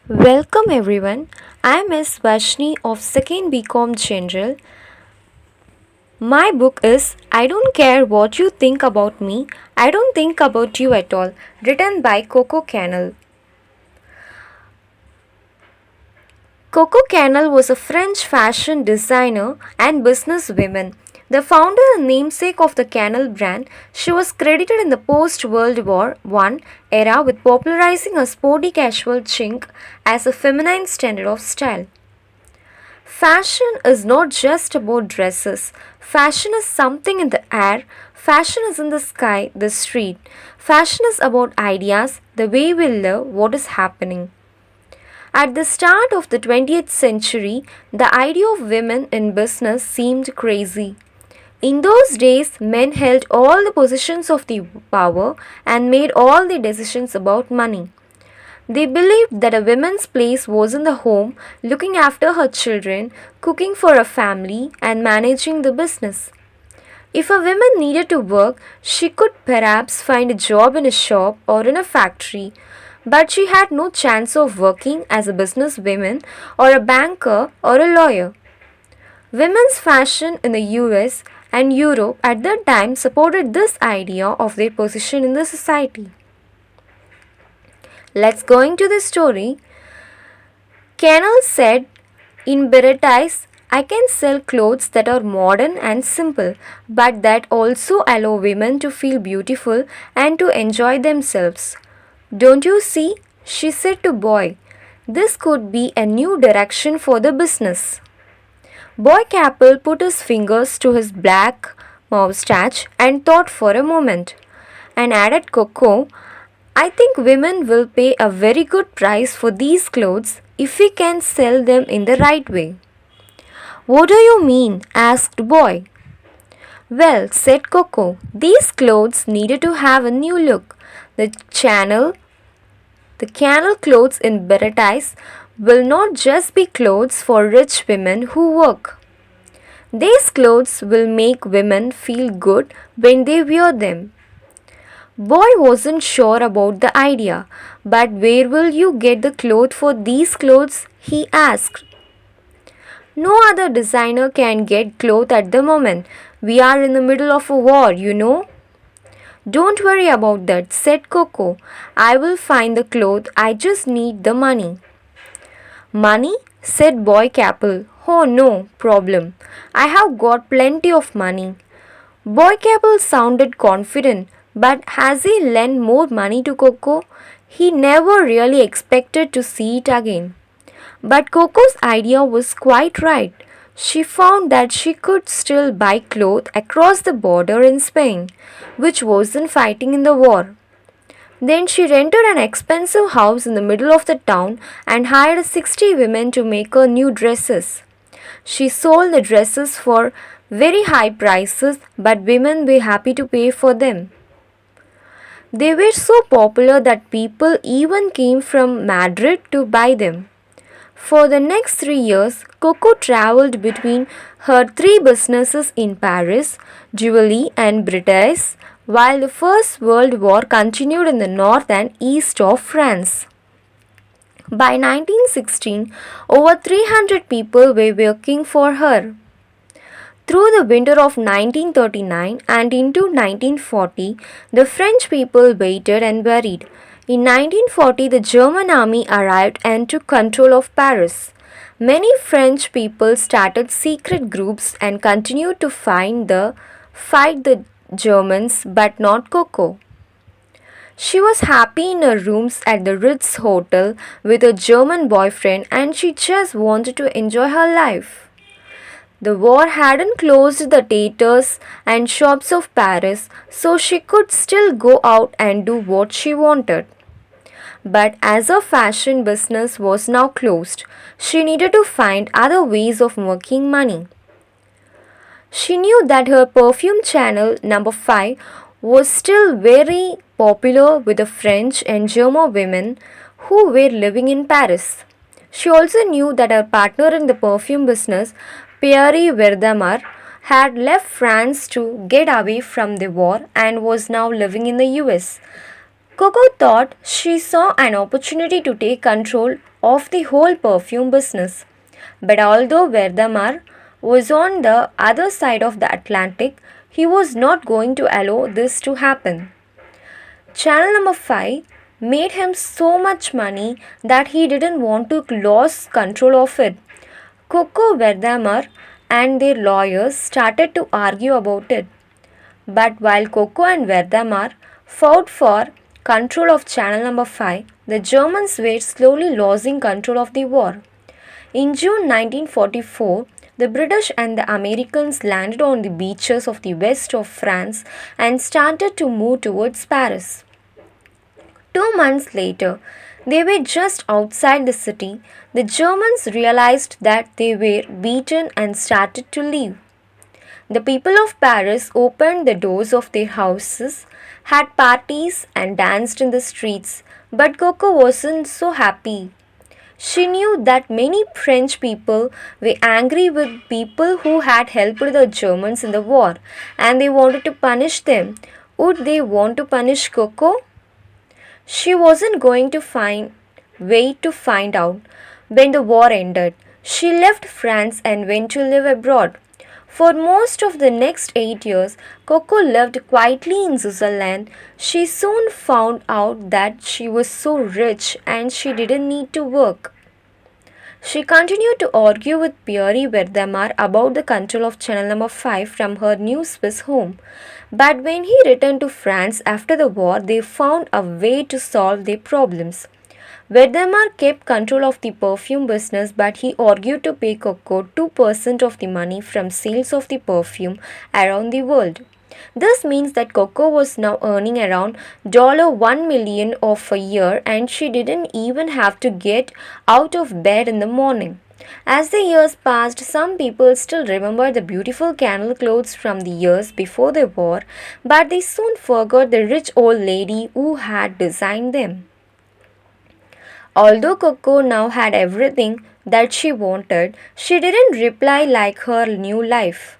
Welcome everyone. I am Miss Varshini of 2nd Bcom General. My book is I Don't Care What You Think About Me, I Don't Think About You at All, written by Coco. Coco was a French fashion designer and businesswoman. The founder and namesake of the Canal brand, she was credited in the post-World War I era with popularizing a sporty casual chink as a feminine standard of style. Fashion is not just about dresses. Fashion is something in the air. Fashion is in the sky, the street. Fashion is about ideas, the way we live, what is happening. At the start of the 20th century, the idea of women in business seemed crazy. In those days, men held all the positions of the power and made all the decisions about money. They believed that a woman's place was in the home, looking after her children, cooking for a family, and managing the business. If a woman needed to work, she could perhaps find a job in a shop or in a factory, but she had no chance of working as a businesswoman or a banker or a lawyer. Women's fashion in the US and Europe at that time supported this idea of their position in the society. Let's go into the story. Cannell said in Beretice, I can sell clothes that are modern and simple, but that also allow women to feel beautiful and to enjoy themselves. Don't you see? She said to Boy. This could be a new direction for the business. Boy Capel put his fingers to his black moustache and thought for a moment, and added Coco, I think women will pay a very good price for these clothes if we can sell them in the right way. What do you mean? Asked Boy. Well, said Coco, these clothes needed to have a new look. The canal clothes in Beretice will not just be clothes for rich women who work. These clothes will make women feel good when they wear them. Boy wasn't sure about the idea, but where will you get the cloth for these clothes? He asked. No other designer can get cloth at the moment. We are in the middle of a war, you know. Don't worry about that, said Coco. I will find the cloth, I just need the money. Money? Said Boy Capel. Oh no, problem. I have got plenty of money. Boy Capel sounded confident, but as he lent more money to Coco, he never really expected to see it again. But Coco's idea was quite right. She found that she could still buy clothes across the border in Spain, which wasn't fighting in the war. Then she rented an expensive house in the middle of the town and hired 60 women to make her new dresses. She sold the dresses for very high prices, but women were happy to pay for them. They were so popular that people even came from Madrid to buy them. For the next 3 years, Coco traveled between her three businesses in Paris, Juilly, and Bretagne, while the First World War continued in the north and east of France. By 1916, over 300 people were working for her. Through the winter of 1939 and into 1940, the French people waited and worried. In 1940, the German army arrived and took control of Paris. Many French people started secret groups and continued to fight the Germans, but not Coco. She was happy in her rooms at the Ritz Hotel with her German boyfriend, and she just wanted to enjoy her life. The war hadn't closed the theatres and shops of Paris, so she could still go out and do what she wanted. But as her fashion business was now closed, she needed to find other ways of making money. She knew that her perfume channel number 5 was still very popular with the French and German women who were living in Paris. She also knew that her partner in the perfume business, Pierre Verdamar, had left France to get away from the war and was now living in the US. Coco thought she saw an opportunity to take control of the whole perfume business. But although Verdamar was on the other side of the Atlantic, he was not going to allow this to happen. Channel number 5 made him so much money that he didn't want to lose control of it. Coco Verdamar and their lawyers started to argue about it. But while Coco and Verdamar fought for control of channel number 5, the Germans were slowly losing control of the war. In June 1944, the British and the Americans landed on the beaches of the west of France and started to move towards Paris. 2 months later, they were just outside the city. The Germans realized that they were beaten and started to leave. The people of Paris opened the doors of their houses, had parties, and danced in the streets. But Coco wasn't so happy. She knew that many French people were angry with people who had helped the Germans in the war and they wanted to punish them. Would they want to punish Coco? She wasn't going to wait to find out when the war ended. She left France and went to live abroad. For most of the next 8 years, Coco lived quietly in Switzerland. She soon found out that she was so rich and she didn't need to work. She continued to argue with Pierre Verdamar about the control of channel number 5 from her new Swiss home. But when he returned to France after the war, they found a way to solve their problems. Verdamar kept control of the perfume business, but he argued to pay Coco 2% of the money from sales of the perfume around the world. This means that Coco was now earning around $1 million of a year and she didn't even have to get out of bed in the morning. As the years passed, some people still remember the beautiful camel clothes from the years before the war, but they soon forgot the rich old lady who had designed them. Although Coco now had everything that she wanted, she didn't reply like her new life.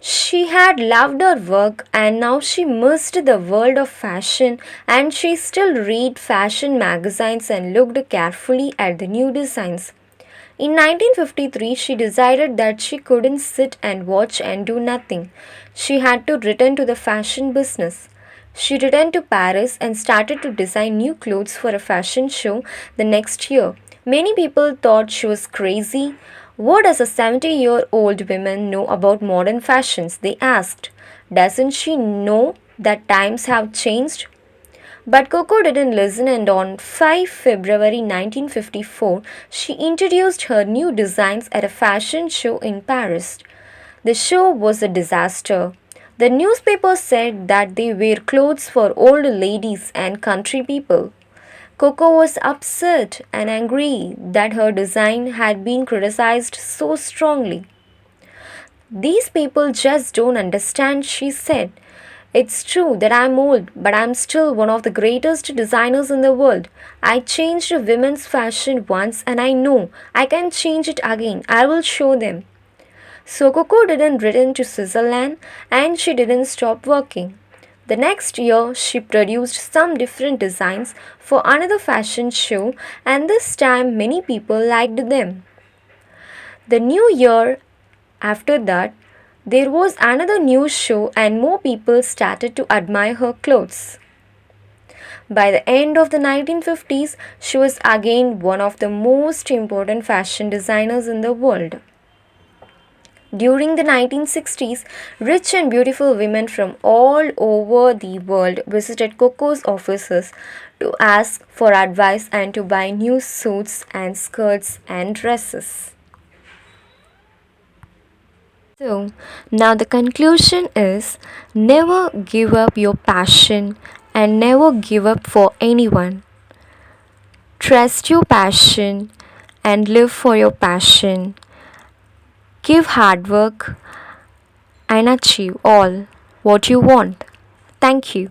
She had loved her work and now she missed the world of fashion and she still read fashion magazines and looked carefully at the new designs. In 1953, she decided that she couldn't sit and watch and do nothing. She had to return to the fashion business. She returned to Paris and started to design new clothes for a fashion show the next year. Many people thought she was crazy. What does a 70-year-old woman know about modern fashions? They asked. Doesn't she know that times have changed? But Coco didn't listen and on 5 February 1954, she introduced her new designs at a fashion show in Paris. The show was a disaster. The newspapers said that they were clothes for old ladies and country people. Coco was upset and angry that her design had been criticized so strongly. These people just don't understand, she said. It's true that I'm old, but I'm still one of the greatest designers in the world. I changed women's fashion once and I know I can change it again. I will show them. So Coco didn't return to Switzerland and she didn't stop working. The next year, she produced some different designs for another fashion show, and this time many people liked them. The new year after that, there was another new show, and more people started to admire her clothes. By the end of the 1950s, she was again one of the most important fashion designers in the world. During the 1960s, rich and beautiful women from all over the world visited Coco's offices to ask for advice and to buy new suits and skirts and dresses. So, now the conclusion is never give up your passion and never give up for anyone. Trust your passion and live for your passion. Give hard work and achieve all what you want. Thank you.